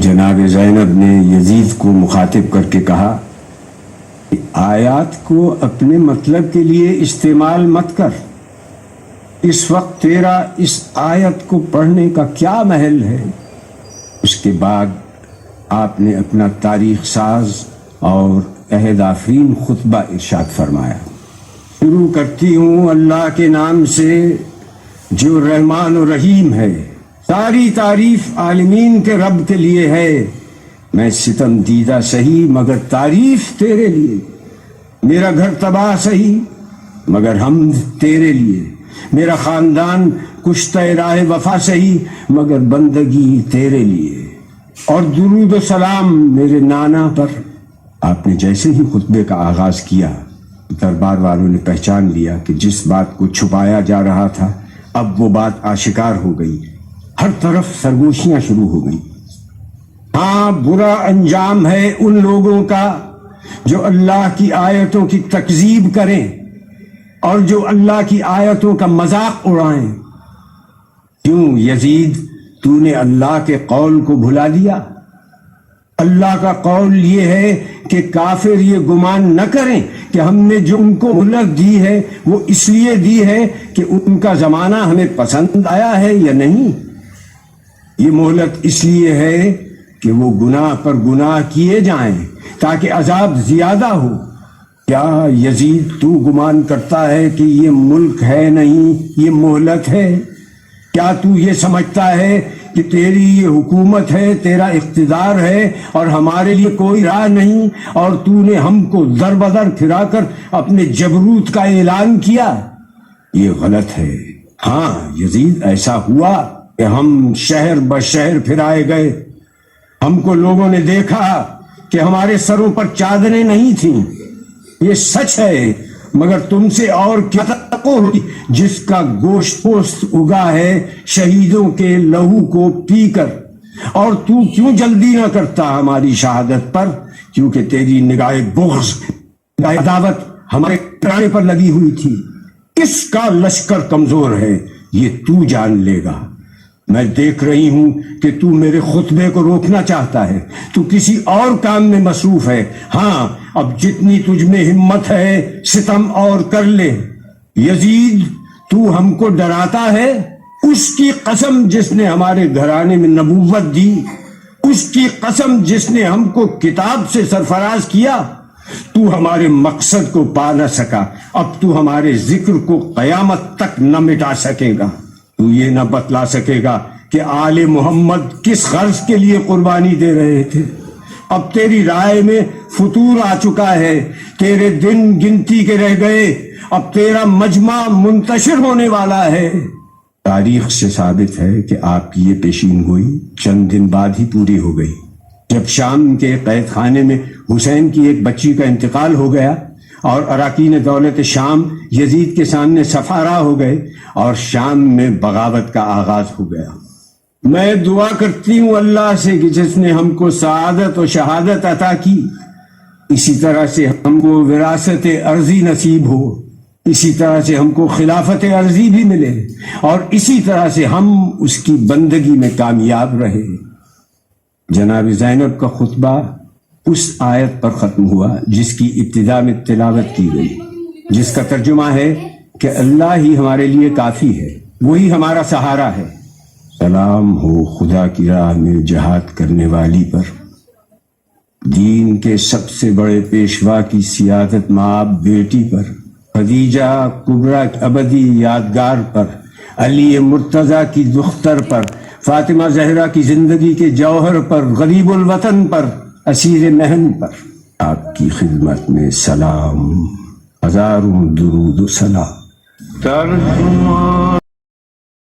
جناب زینب نے یزید کو مخاطب کر کے کہا کہ آیات کو اپنے مطلب کے لیے استعمال مت کر. اس وقت تیرا اس آیت کو پڑھنے کا کیا محل ہے؟ اس کے بعد آپ نے اپنا تاریخ ساز اور عہد آفرین خطبہ ارشاد فرمایا. شروع کرتی ہوں اللہ کے نام سے جو رحمان و رحیم ہے. ساری تعریف عالمین کے رب کے لیے ہے. میں ستم دیدہ سہی مگر تعریف تیرے لیے. میرا گھر تباہ سہی مگر حمد تیرے لیے. میرا خاندان کشتہ راہ وفا سہی مگر بندگی تیرے لیے. اور درود و سلام میرے نانا پر. آپ نے جیسے ہی خطبے کا آغاز کیا دربار والوں نے پہچان لیا کہ جس بات کو چھپایا جا رہا تھا اب وہ بات آشکار ہو گئی. ہر طرف سرگوشیاں شروع ہو گئی. ہاں، برا انجام ہے ان لوگوں کا جو اللہ کی آیتوں کی تکذیب کریں اور جو اللہ کی آیتوں کا مذاق اڑائیں. کیوں یزید، تو نے اللہ کے قول کو بھلا دیا؟ اللہ کا قول یہ ہے کہ کافر یہ گمان نہ کریں کہ ہم نے جو ان کو مہلت دی ہے وہ اس لیے دی ہے کہ ان کا زمانہ ہمیں پسند آیا ہے یا نہیں. یہ مہلت اس لیے ہے کہ وہ گناہ پر گناہ کیے جائیں تاکہ عذاب زیادہ ہو. کیا یزید تو گمان کرتا ہے کہ یہ ملک ہے نہیں، یہ مہلت ہے؟ کیا تو یہ سمجھتا ہے کہ تیری یہ حکومت ہے، تیرا اقتدار ہے اور ہمارے لیے کوئی راہ نہیں، اور تو نے ہم کو در بدر پھرا کر اپنے جبروت کا اعلان کیا؟ یہ غلط ہے. ہاں یزید، ایسا ہوا کہ ہم شہر بشہر پھرائے گئے. ہم کو لوگوں نے دیکھا کہ ہمارے سروں پر چادریں نہیں تھیں. یہ سچ ہے، مگر تم سے اور کیا توقع ہوئی جس کا گوشت پوست اگا ہے شہیدوں کے لہو کو پی کر. اور تو کیوں جلدی نہ کرتا ہماری شہادت پر؟ کیونکہ تیری نگاہ بغض، نگاہ عداوت ہمارے کرانے پر لگی ہوئی تھی. کس کا لشکر کمزور ہے یہ تو جان لے گا. میں دیکھ رہی ہوں کہ تو میرے خطبے کو روکنا چاہتا ہے. تو کسی اور کام میں مصروف ہے. ہاں، اب جتنی تجھ میں ہمت ہے ستم اور کر لے. یزید، تو ہم کو ڈراتا ہے؟ اس کی قسم جس نے ہمارے گھرانے میں نبوت دی، اس کی قسم جس نے ہم کو کتاب سے سرفراز کیا. تو ہمارے مقصد کو پا نہ سکا، اب تو ہمارے ذکر کو قیامت تک نہ مٹا سکے گا. تو یہ نہ بتلا سکے گا کہ آل محمد کس غرض کے لیے قربانی دے رہے تھے. اب تیری رائے میں فتور آ چکا ہے. تیرے دن گنتی کے رہ گئے. اب تیرا مجمع منتشر ہونے والا ہے. تاریخ سے ثابت ہے کہ آپ کی یہ پیشین گوئی چند دن بعد ہی پوری ہو گئی. جب شام کے قید خانے میں حسین کی ایک بچی کا انتقال ہو گیا اور اراکین دولت شام یزید کے سامنے سفارا ہو گئے اور شام میں بغاوت کا آغاز ہو گیا. میں دعا کرتی ہوں اللہ سے کہ جس نے ہم کو سعادت و شہادت عطا کی، اسی طرح سے ہم کو وراثت ارضی نصیب ہو. اسی طرح سے ہم کو خلافت ارضی بھی ملے اور اسی طرح سے ہم اس کی بندگی میں کامیاب رہے. جناب زینب کا خطبہ اس آیت پر ختم ہوا جس کی ابتدا میں تلاوت کی گئی، جس کا ترجمہ ہے کہ اللہ ہی ہمارے لیے کافی ہے، وہی ہمارا سہارا ہے. سلام ہو خدا کی راہ میں جہاد کرنے والی پر، دین کے سب سے بڑے پیشوا کی سیادت ماں بیٹی پر، خدیجہ کبریٰ ابدی یادگار پر، علی مرتضیٰ کی دختر پر، فاطمہ زہرا کی زندگی کے جوہر پر، غریب الوطن پر، اسیر مہن پر. آپ کی خدمت میں سلام، ہزاروں درود و سلام. ترجمہ